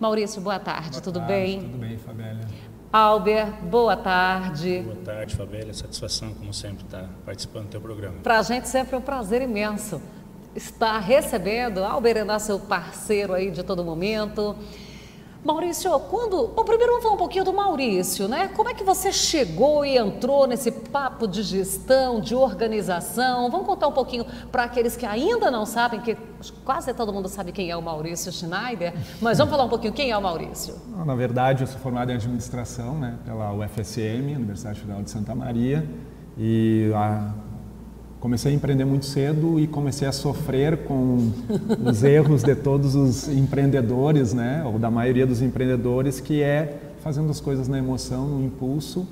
Maurício, boa tarde, tudo bem? Tudo bem, Fabélia. Alber, boa tarde. Boa tarde, Fabélia. Satisfação, como sempre, estar participando do teu programa. Para a gente sempre é um prazer imenso estar recebendo. Alber é nosso parceiro aí de todo momento. Maurício, primeiro vamos falar um pouquinho do Maurício, né? Como é que você chegou e entrou nesse papo de gestão, de organização? Vamos contar um pouquinho para aqueles que ainda não sabem, que quase todo mundo sabe quem é o Maurício Schneider, mas vamos falar um pouquinho quem é o Maurício. Na verdade, eu sou formado em administração, né, pela UFSM, Universidade Federal de Santa Maria, e comecei a empreender muito cedo e comecei a sofrer com os erros de todos os empreendedores, né, ou da maioria dos empreendedores, que é fazendo as coisas na emoção, no impulso,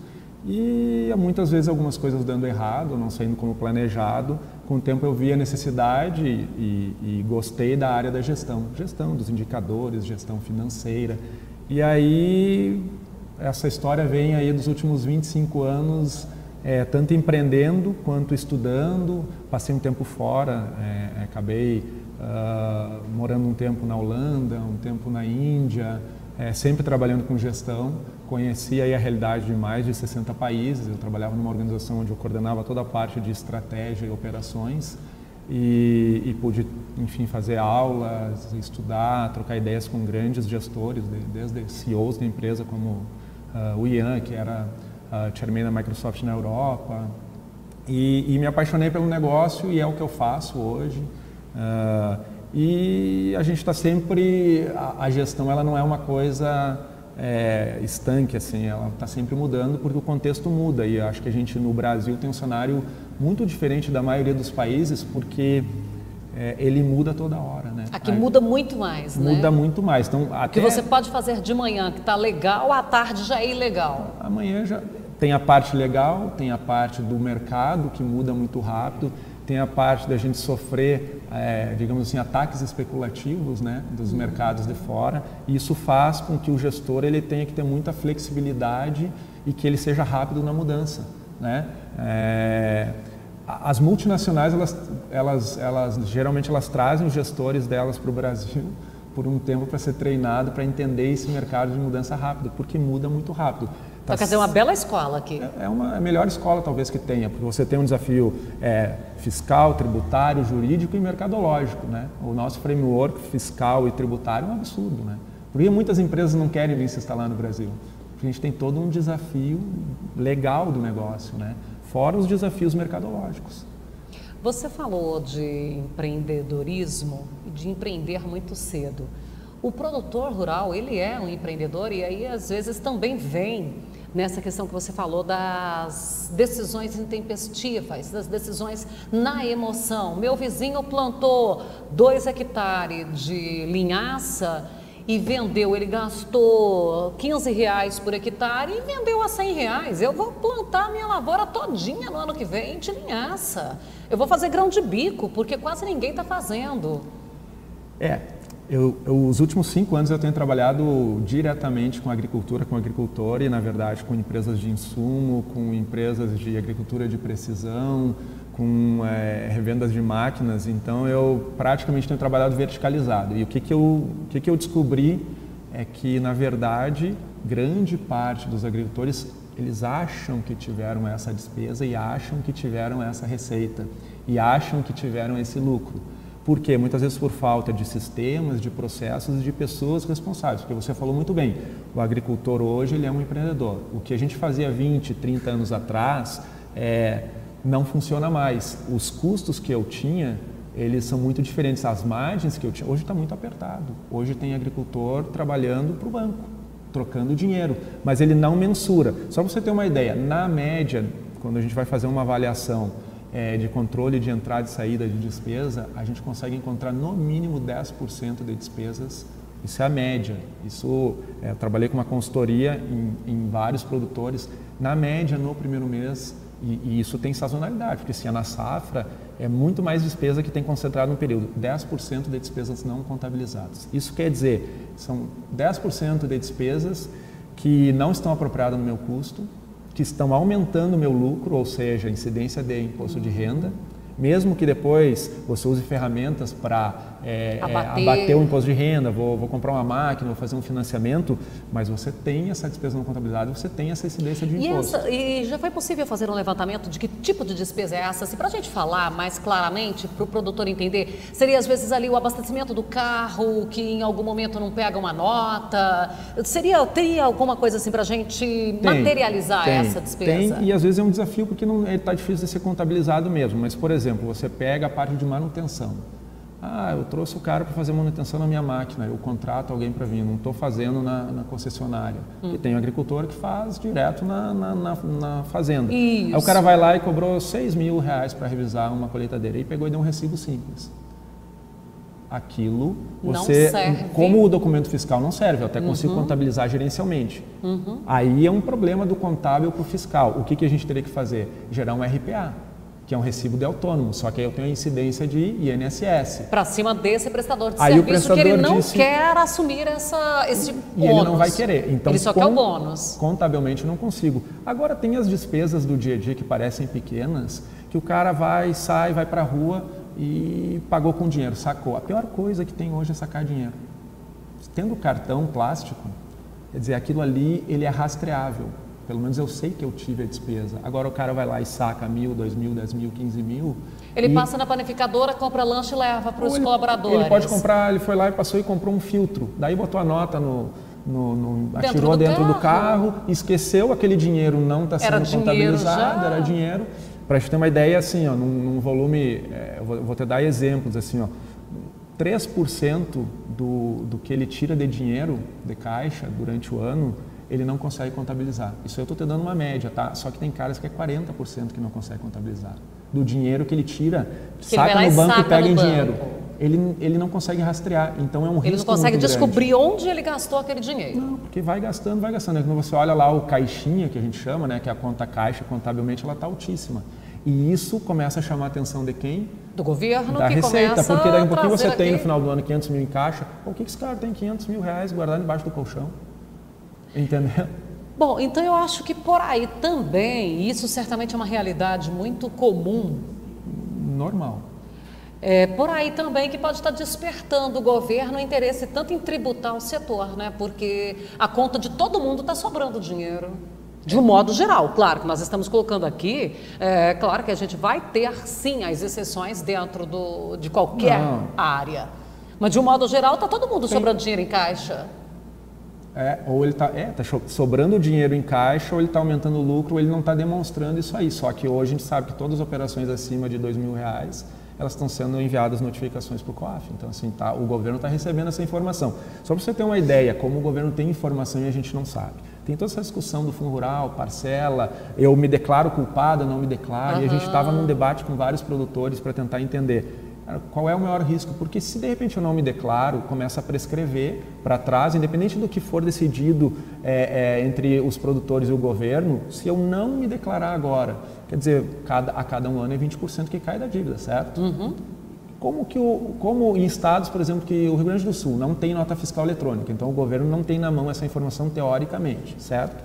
e muitas vezes algumas coisas dando errado, não saindo como planejado. Com o tempo eu vi a necessidade e gostei da área da gestão dos indicadores, gestão financeira. E aí essa história vem aí dos últimos 25 anos, tanto empreendendo quanto estudando. Passei um tempo fora, acabei morando um tempo na Holanda, um tempo na Índia, sempre trabalhando com gestão. Conheci aí a realidade de mais de 60 países. Eu trabalhava numa organização onde eu coordenava toda a parte de estratégia e operações e pude, enfim, fazer aulas, estudar, trocar ideias com grandes gestores, desde CEOs da empresa como o Ian, que era chairman da Microsoft na Europa, e me apaixonei pelo negócio e é o que eu faço hoje. E a gente está sempre, a gestão ela não é uma coisa estanque, assim, ela está sempre mudando porque o contexto muda, e acho que a gente no Brasil tem um cenário muito diferente da maioria dos países, porque ele muda toda hora, né? Aqui muda muito mais, né? Muda muito mais. Então, o que você pode fazer de manhã que está legal, à tarde já é ilegal. Amanhã já tem a parte legal, tem a parte do mercado que muda muito rápido, tem a parte da gente sofrer, digamos assim, ataques especulativos, né, dos mercados de fora, e isso faz com que o gestor ele tenha que ter muita flexibilidade e que ele seja rápido na mudança, né? As multinacionais, elas geralmente elas trazem os gestores delas para o Brasil por um tempo para ser treinado, para entender esse mercado de mudança rápida, porque muda muito rápido. Quer dizer, uma bela escola aqui. É a melhor escola talvez que tenha, porque você tem um desafio fiscal, tributário, jurídico e mercadológico, né? O nosso framework fiscal e tributário é um absurdo, né? Porque muitas empresas não querem vir se instalar no Brasil. Porque a gente tem todo um desafio legal do negócio, né? Fora os desafios mercadológicos. Você falou de empreendedorismo e de empreender muito cedo. O produtor rural, ele é um empreendedor e aí às vezes também vem nessa questão que você falou das decisões intempestivas, das decisões na emoção. Meu vizinho plantou 2 hectares de linhaça e vendeu, ele gastou R$15 por hectare e vendeu a R$100. Eu vou plantar minha lavoura todinha no ano que vem de linhaça. Eu vou fazer grão de bico, porque quase ninguém está fazendo. Os últimos 5 anos eu tenho trabalhado diretamente com agricultura, com agricultor e, na verdade, com empresas de insumo, com empresas de agricultura de precisão, com revendas de máquinas. Então, eu praticamente tenho trabalhado verticalizado. E o que eu descobri é que, na verdade, grande parte dos agricultores, eles acham que tiveram essa despesa e acham que tiveram essa receita e acham que tiveram esse lucro. Por quê? Muitas vezes por falta de sistemas, de processos e de pessoas responsáveis. Porque você falou muito bem, o agricultor hoje ele é um empreendedor. O que a gente fazia 20, 30 anos atrás não funciona mais. Os custos que eu tinha, eles são muito diferentes. As margens que eu tinha, hoje está muito apertado. Hoje tem agricultor trabalhando para o banco, trocando dinheiro, mas ele não mensura. Só para você ter uma ideia, na média, quando a gente vai fazer uma avaliação de controle de entrada e saída de despesa, a gente consegue encontrar no mínimo 10% de despesas. Isso é a média. Isso, eu trabalhei com uma consultoria em vários produtores. Na média, no primeiro mês, e isso tem sazonalidade, porque se é na safra, é muito mais despesa que tem concentrado no período. 10% de despesas não contabilizadas. Isso quer dizer, são 10% de despesas que não estão apropriadas no meu custo, que estão aumentando o meu lucro, ou seja, a incidência de imposto de renda, Mesmo que depois você use ferramentas para abater o imposto de renda, vou comprar uma máquina, vou fazer um financiamento, mas você tem essa despesa não contabilizada, você tem essa incidência de imposto. E já foi possível fazer um levantamento de que tipo de despesa é essa? Para a gente falar mais claramente, para o produtor entender, seria às vezes ali o abastecimento do carro, que em algum momento não pega uma nota? Teria alguma coisa assim para a gente materializar essa despesa? Tem, e às vezes é um desafio porque está difícil de ser contabilizado mesmo, mas por exemplo, você pega a parte de manutenção. Eu trouxe o cara para fazer manutenção na minha máquina, eu contrato alguém para vir, não estou fazendo na concessionária. E tem um agricultor que faz direto na fazenda. Isso. Aí o cara vai lá e cobrou R$6.000 para revisar uma colheitadeira e pegou e deu um recibo simples. Aquilo, você, como o documento fiscal não serve, eu até consigo contabilizar gerencialmente. Aí é um problema do contábil para o fiscal. O que a gente teria que fazer? Gerar um RPA. Que é um recibo de autônomo, só que aí eu tenho a incidência de INSS. Para cima desse prestador de aí serviço que ele não quer assumir esse bônus. E ele não vai querer. Então, ele só quer o bônus. Contabilmente não consigo. Agora tem as despesas do dia a dia que parecem pequenas, que o cara sai, vai para a rua e pagou com dinheiro, sacou. A pior coisa que tem hoje é sacar dinheiro. Tendo cartão plástico, quer dizer, aquilo ali ele é rastreável. Pelo menos eu sei que eu tive a despesa. Agora o cara vai lá e saca 1.000, 2.000, 10.000, 15.000. Ele passa na panificadora, compra lanche e leva para os colaboradores. Ele pode comprar, ele foi lá e passou e comprou um filtro. Daí botou a nota atirou dentro do carro, esqueceu, aquele dinheiro não está sendo contabilizado, era dinheiro. Para a gente ter uma ideia, assim, ó, num volume, eu vou te dar exemplos, assim, ó, 3% do que ele tira de dinheiro de caixa durante o ano, ele não consegue contabilizar. Isso eu estou te dando uma média, tá? Só que tem caras que é 40% que não consegue contabilizar. Do dinheiro que ele tira, saca no banco e pega em dinheiro. Ele não consegue rastrear, então é um risco. Ele não consegue descobrir onde ele gastou aquele dinheiro. Não, porque vai gastando. Quando você olha lá o caixinha, que a gente chama, né, que é a conta caixa, contabilmente ela está altíssima. E isso começa a chamar a atenção de quem? Do governo, da que Receita, começa porque daqui a pouquinho você tem aqui... no final do ano 500 mil em caixa. Por que esse cara tem 500 mil reais guardado embaixo do colchão? Entendeu? Bom, então eu acho que por aí também, isso certamente é uma realidade muito comum. Normal. Por aí também que pode estar despertando o governo o interesse tanto em tributar o setor, né? Porque a conta de todo mundo está sobrando dinheiro. De um modo geral, claro que nós estamos colocando aqui, claro que a gente vai ter sim as exceções dentro de qualquer área. Mas de um modo geral está todo mundo sobrando dinheiro em caixa. Ou ele está sobrando dinheiro em caixa, ou ele está aumentando o lucro, ou ele não está demonstrando isso aí. Só que hoje a gente sabe que todas as operações acima de R$2.000, elas estão sendo enviadas notificações para o COAF. Então, assim, o governo está recebendo essa informação. Só para você ter uma ideia, como o governo tem informação e a gente não sabe. Tem toda essa discussão do Fundo Rural, parcela, eu me declaro culpado, não me declaro. E a gente estava num debate com vários produtores para tentar entender qual é o maior risco, porque se de repente eu não me declaro, começa a prescrever para trás, independente do que for decidido entre os produtores e o governo, se eu não me declarar agora, quer dizer, a cada um ano é 20% que cai da dívida, certo? Como em estados, por exemplo, que o Rio Grande do Sul não tem nota fiscal eletrônica, então o governo não tem na mão essa informação teoricamente, certo?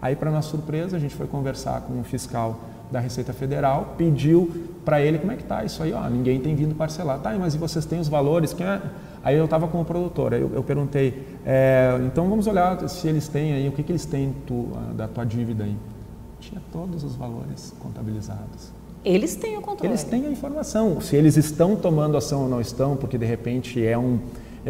Aí, para nossa surpresa, a gente foi conversar com o fiscal da Receita Federal, pediu para ele como é que está isso aí, ninguém tem vindo parcelar. Tá, mas e vocês têm os valores? Aí eu estava com o produtor, aí eu perguntei, então vamos olhar se eles têm aí, o que eles têm da tua dívida aí. Tinha todos os valores contabilizados. Eles têm o controle. Eles têm a informação, se eles estão tomando ação ou não estão, porque de repente é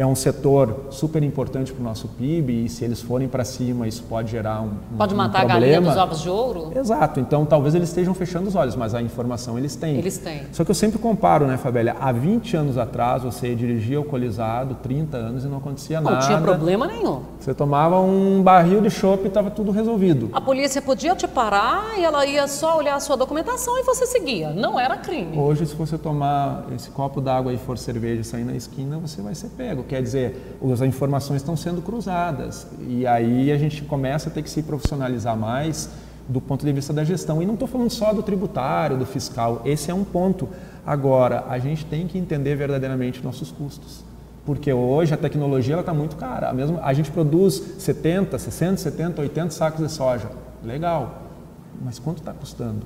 um setor super importante para o nosso PIB e se eles forem para cima isso pode gerar pode matar problema. A galinha dos ovos de ouro? Exato, então talvez eles estejam fechando os olhos, mas a informação eles têm. Eles têm. Só que eu sempre comparo, né, Fabélia, há 20 anos atrás você dirigia alcoolizado, 30 anos e não acontecia nada. Não tinha problema nenhum. Você tomava um barril de chopp e estava tudo resolvido. A polícia podia te parar e ela ia só olhar a sua documentação e você seguia, não era crime. Hoje, se você tomar esse copo d'água e for cerveja e sair na esquina, você vai ser pego. Quer dizer, as informações estão sendo cruzadas e aí a gente começa a ter que se profissionalizar mais do ponto de vista da gestão. E não estou falando só do tributário, do fiscal, esse é um ponto. Agora, a gente tem que entender verdadeiramente nossos custos, porque hoje a tecnologia está muito cara. A gente produz 70, 60, 70, 80 sacos de soja, legal, mas quanto está custando?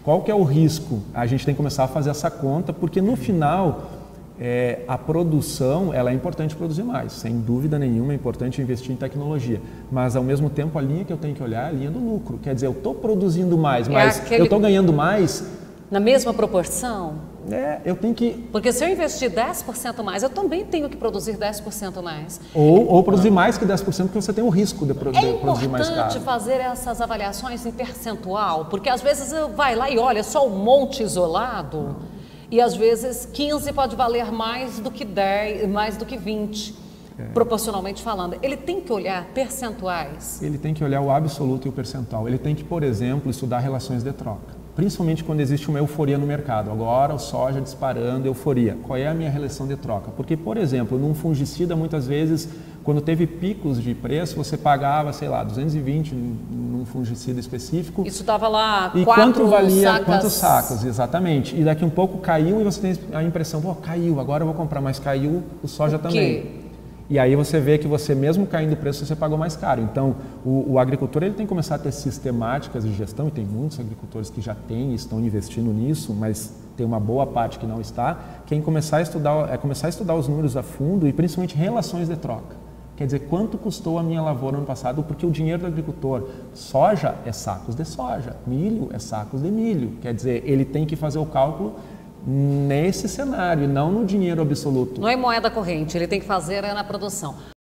Qual que é o risco? A gente tem que começar a fazer essa conta, porque no final a produção ela é importante produzir mais, sem dúvida nenhuma é importante investir em tecnologia, mas ao mesmo tempo a linha que eu tenho que olhar é a linha do lucro, quer dizer, eu estou produzindo mais, mas eu estou ganhando mais... Na mesma proporção? Eu tenho que... Porque se eu investir 10% mais, eu também tenho que produzir 10% mais. Ou produzir mais que 10%, porque você tem o risco de produzir mais caro. É importante fazer essas avaliações em percentual, porque às vezes vai lá e olha só um monte isolado, e às vezes 15 pode valer mais do que 10, mais do que 20. Proporcionalmente falando, ele tem que olhar percentuais. Ele tem que olhar o absoluto e o percentual. Ele tem que, por exemplo, estudar relações de troca. Principalmente quando existe uma euforia no mercado. Agora o soja disparando, euforia. Qual é a minha relação de troca? Porque, por exemplo, num fungicida, muitas vezes, quando teve picos de preço, você pagava, sei lá, 220 num fungicida específico. Isso estava lá, e quanto valia, quantos sacos, exatamente. E daqui um pouco caiu e você tem a impressão, pô, caiu, agora eu vou comprar, mas caiu o soja também. E aí você vê que você, mesmo caindo o preço, você pagou mais caro. Então, o agricultor ele tem que começar a ter sistemáticas de gestão, e tem muitos agricultores que já têm e estão investindo nisso, mas tem uma boa parte que não está, que é começar a estudar os números a fundo e principalmente relações de troca. Quer dizer, quanto custou a minha lavoura ano passado, porque o dinheiro do agricultor, soja é sacos de soja, milho é sacos de milho. Quer dizer, ele tem que fazer o cálculo nesse cenário, não no dinheiro absoluto. Não é moeda corrente, ele tem que fazer na produção.